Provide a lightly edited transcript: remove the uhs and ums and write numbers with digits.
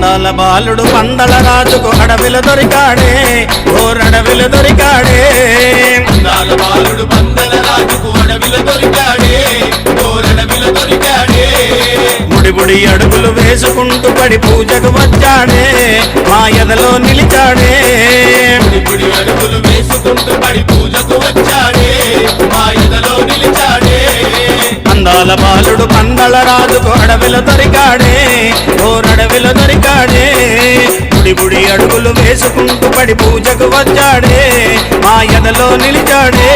అందాల బాలుడు పందల రాజుకు అడవిలో దొరికాడే ఓరడవిలో దొరికాడే అందాల బాలుడు పందల రాజుకు అడవిలో దొరికాడే ఓరడవిలో దొరికాడే ముడిబుడి అడుగులు వేసుకుంటూ పడి పూజకు వచ్చాడే మా ఎదలో నిలిచాడే ముడిబుడి అడుగులు వేసుకుంటూ పడి పూజకు వచ్చాడే మా ఎదలో నిలిచాడే అందాల బాలుడు పందల రాజుకు అడవిలో దొరికాడే ఓరడవిలో దొరికాడే బుడి అడుగులు వేసుకుంటూ పడి పూజకు వచ్చాడే మా ఎదలో నిలిచాడే